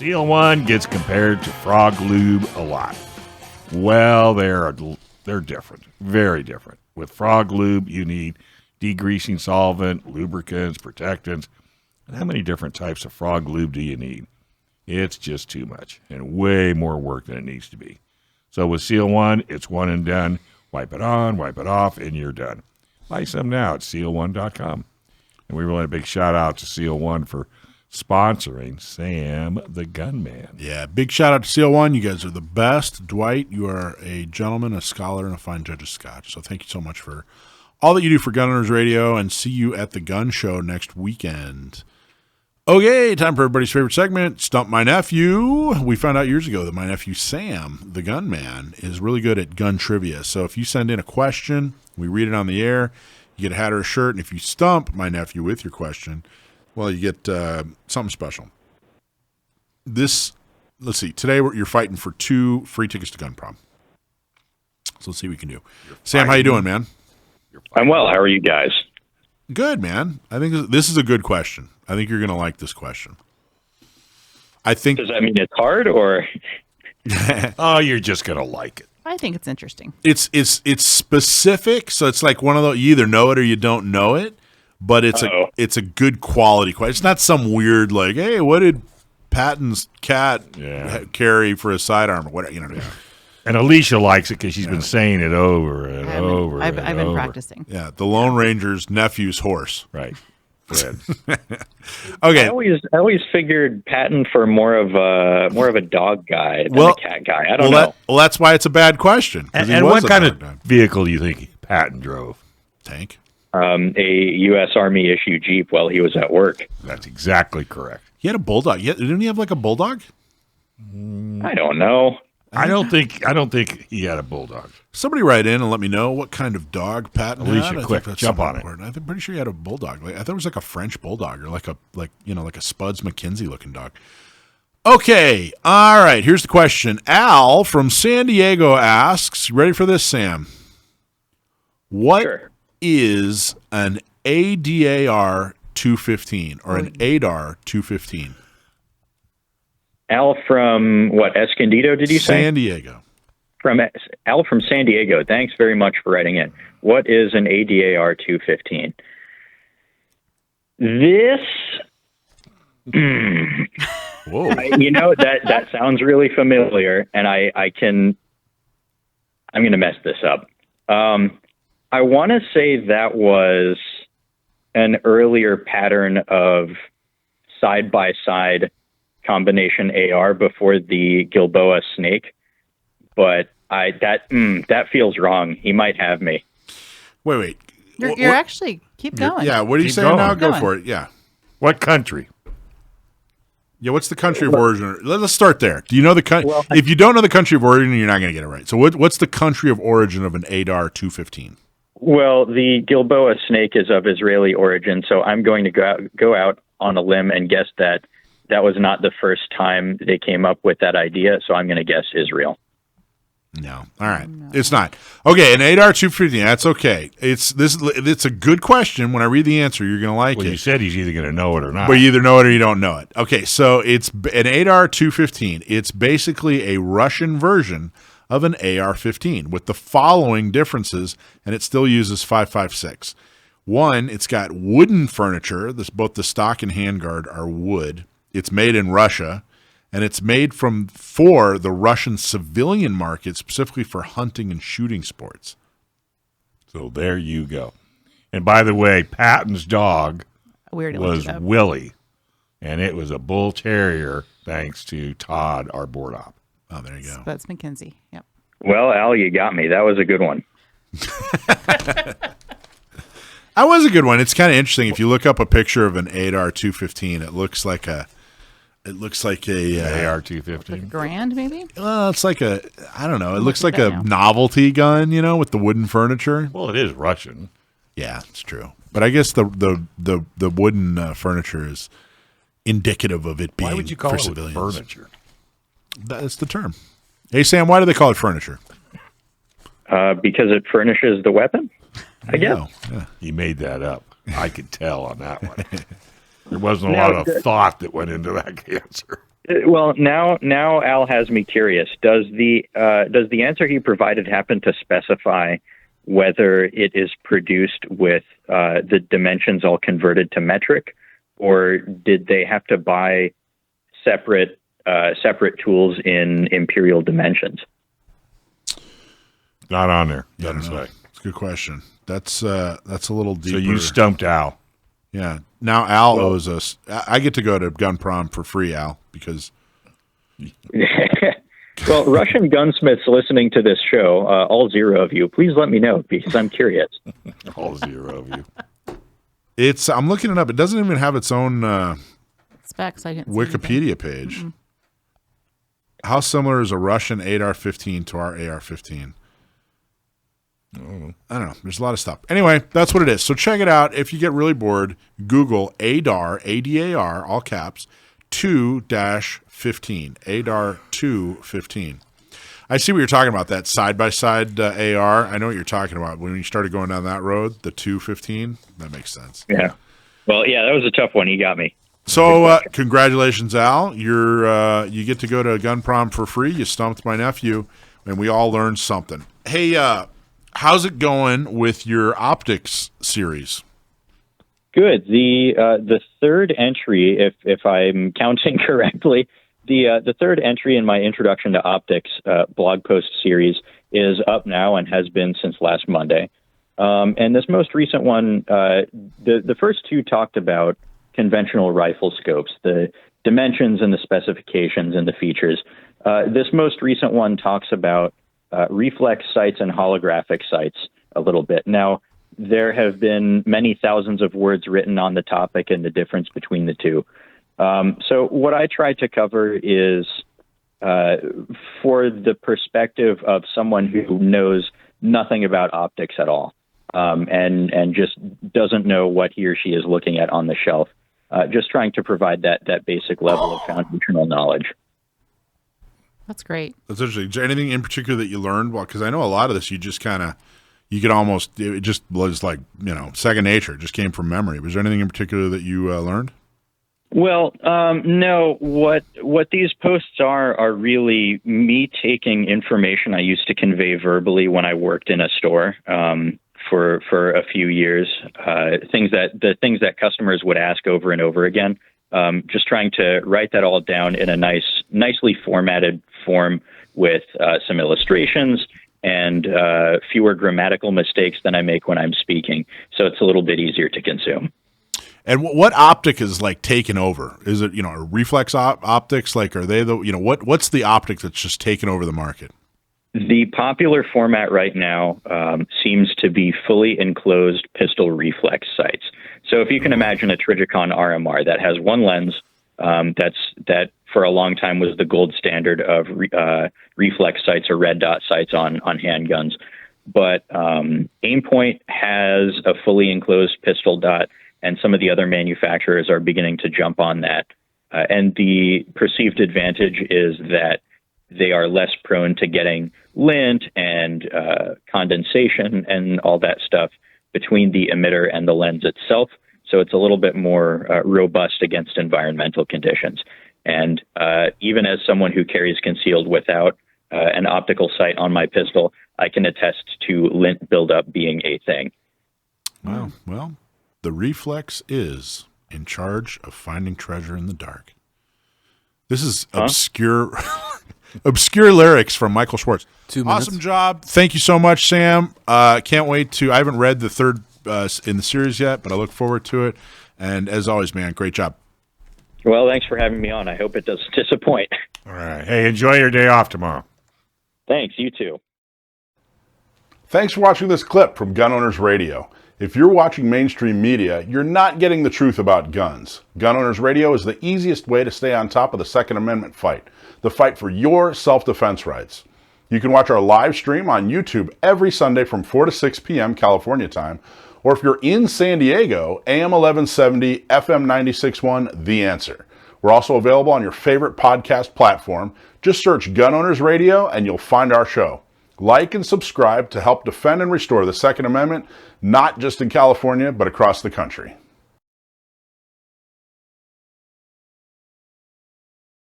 Seal1 gets compared to Frog Lube a lot. Well, they're different, very different. With Frog Lube, you need degreasing solvent, lubricants, protectants. And how many different types of Frog Lube do you need? It's just too much and way more work than it needs to be. So with Seal1, it's one and done. Wipe it on, wipe it off, and you're done. Buy some now at seal1.com. And we want a big shout out to Seal1 for sponsoring Sam the Gunman. Yeah, big shout out to Seal1. You guys are the best. Dwight, you are a gentleman, a scholar, and a fine judge of scotch. So thank you so much for all that you do for Gun Owners Radio, and see you at the gun show next weekend. Okay, time for everybody's favorite segment, Stump My Nephew. We found out years ago that my nephew Sam, the gunman, is really good at gun trivia. So if you send in a question, we read it on the air, you get a hat or a shirt, and if you stump my nephew with your question, well, you get something special. Let's see, today you're fighting for 2 free tickets to Gun Prom. So let's see what we can do. Sam, how you doing, man? I'm well. How are you guys? Good, man. I think this is a good question. I think you're going to like this question. Does that mean it's hard, or? Oh, you're just going to like it. I think it's interesting. It's specific, so it's like one of those, you either know it or you don't know it, but it's a good quality question. It's not some weird like, hey, what did Patton's cat carry for a sidearm or whatever, you know. And Alicia likes it because she's been saying it over and over. I've been practicing. Yeah, the Lone Ranger's nephew's horse. Right. Fred. Okay. I always figured Patton for more of a dog guy than a cat guy. I don't know. That's why it's a bad question. And what kind of vehicle do you think Patton drove? Tank. A U.S. Army issue Jeep while he was at work. That's exactly correct. He had a bulldog. Didn't he have like a bulldog? I don't know. I don't think he had a bulldog. Somebody write in and let me know what kind of dog Patton had. Alicia, quick, jump on it. I'm pretty sure he had a bulldog. I thought it was like a French bulldog or like a Spuds McKenzie looking dog. Okay, all right. Here's the question. Al from San Diego asks, you ready for this, Sam? What is an ADAR 215 or an ADAR 215? Al from what, Escondido, did you say? San Diego. Al from San Diego. Thanks very much for writing in. What is an ADAR 215? This, whoa, that sounds really familiar, and I'm going to mess this up. I want to say that was an earlier pattern of side-by-side combination AR before the Gilboa snake, but that feels wrong. He might have me. Wait. You're actually keep going. Yeah, what are you saying now? Go for it. Yeah. What country? Yeah, what's the country of origin? Let's start there. Do you know the country? If you don't know the country of origin, you're not going to get it right. So what's the country of origin of an ADAR 215? Well, the Gilboa snake is of Israeli origin, so I'm going to go out on a limb and guess that was not the first time they came up with that idea, so I'm going to guess Israel. No. All right. No. It's not. Okay, an ADAR 215, that's okay. It's a good question. When I read the answer, you're going to like it. Well, you said he's either going to know it or not. But you either know it or you don't know it. Okay, so it's an ADAR 215. It's basically a Russian version of an AR-15 with the following differences, and it still uses 5.56. One, it's got wooden furniture. Both the stock and handguard are wood. It's made in Russia, and it's made for the Russian civilian market, specifically for hunting and shooting sports. So there you go. And by the way, Patton's dog was Willie, and it was a bull terrier, thanks to Todd, our board op. Oh, there you go. That's McKenzie. Yep. Well, Al, you got me. That was a good one. That was a good one. It's kind of interesting. If you look up a picture of an ADAR 215, it looks like a AR 215. Like Grand, maybe? Well, it's like I don't know. It looks like a novelty gun, with the wooden furniture. Well, it is Russian. Yeah, it's true. But I guess the wooden furniture is indicative of it being why would you call for it civilians. Furniture? That's the term. Hey, Sam, why do they call it furniture? Because it furnishes the weapon, I guess. Yeah. He made that up. I could tell on that one. There wasn't a lot of thought that went into that answer. Well, now Al has me curious. Does the answer he provided happen to specify whether it is produced with the dimensions all converted to metric, or did they have to buy separate tools in imperial dimensions? Not on there. Yeah, Doesn't say. It's a good question. That's a little deeper. So you stumped Al. Yeah. Now Al owes us. I get to go to Gun Prom for free, Al, because. Well, Russian gunsmiths listening to this show, all 0 of you, please let me know because I'm curious. All 0 of you. I'm looking it up. It doesn't even have its own Specs. I didn't see Wikipedia page. Mm-hmm. How similar is a Russian ADAR 15 to our AR 15? I don't know. There's a lot of stuff. Anyway, that's what it is. So check it out. If you get really bored, Google ADAR, ADAR, all caps, 2-15. ADAR 215. I see what you're talking about, that side-by-side AR. I know what you're talking about. When you started going down that road, the 215, that makes sense. Yeah. Well, yeah, that was a tough one. He got me. So congratulations, Al. You get to go to Gun Prom for free. You stumped my nephew, and we all learned something. Hey, how's it going with your optics series? Good. The third entry, if I'm counting correctly, the third entry in my Introduction to Optics blog post series is up now and has been since last Monday. And this most recent one, the first two talked about conventional rifle scopes, the dimensions and the specifications and the features. This most recent one talks about reflex sights and holographic sights a little bit. Now, there have been many thousands of words written on the topic and the difference between the two. So what I try to cover is for the perspective of someone who knows nothing about optics at all, and just doesn't know what he or she is looking at on the shelf. Just trying to provide that basic level of foundational knowledge. That's great. That's interesting. Is there anything in particular that you learned? Well, because I know a lot of this, you could almost, it just was like, second nature. It just came from memory. Was there anything in particular that you learned? Well, no. What these posts are really me taking information I used to convey verbally when I worked in a store for a few years. Things that customers would ask over and over again. Just trying to write that all down in a nicely formatted form with some illustrations and fewer grammatical mistakes than I make when I'm speaking. So it's a little bit easier to consume. And what optic is like taken over? Is it, reflex optics? Like, are they what's the optic that's just taken over the market? The popular format right now seems to be fully enclosed pistol reflex sights. So if you can imagine a Trijicon RMR that has one lens, that for a long time was the gold standard of reflex sights or red dot sights on handguns. But Aimpoint has a fully enclosed pistol dot, and some of the other manufacturers are beginning to jump on that. And the perceived advantage is that they are less prone to getting lint and condensation and all that stuff between the emitter and the lens itself. So it's a little bit more robust against environmental conditions. And even as someone who carries concealed without an optical sight on my pistol, I can attest to lint buildup being a thing. Wow. Well, the reflex is in charge of finding treasure in the dark. This is obscure lyrics from Michael Schwartz. 2 minutes. Awesome job. Thank you so much, Sam. Can't wait to. I haven't read the third in the series yet, but I look forward to it. And as always, man, great job. Well, thanks for having me on. I hope it doesn't disappoint. All right. Hey, enjoy your day off tomorrow. Thanks. You too. Thanks for watching this clip from Gun Owners Radio. If you're watching mainstream media, you're not getting the truth about guns. Gun Owners Radio is the easiest way to stay on top of the Second Amendment fight, the fight for your self-defense rights. You can watch our live stream on YouTube every Sunday from 4 to 6 p.m. California time, or if you're in San Diego, AM 1170, FM 96.1, The Answer. We're also available on your favorite podcast platform. Just search Gun Owners Radio and you'll find our show. Like and subscribe to help defend and restore the Second Amendment, not just in California, but across the country.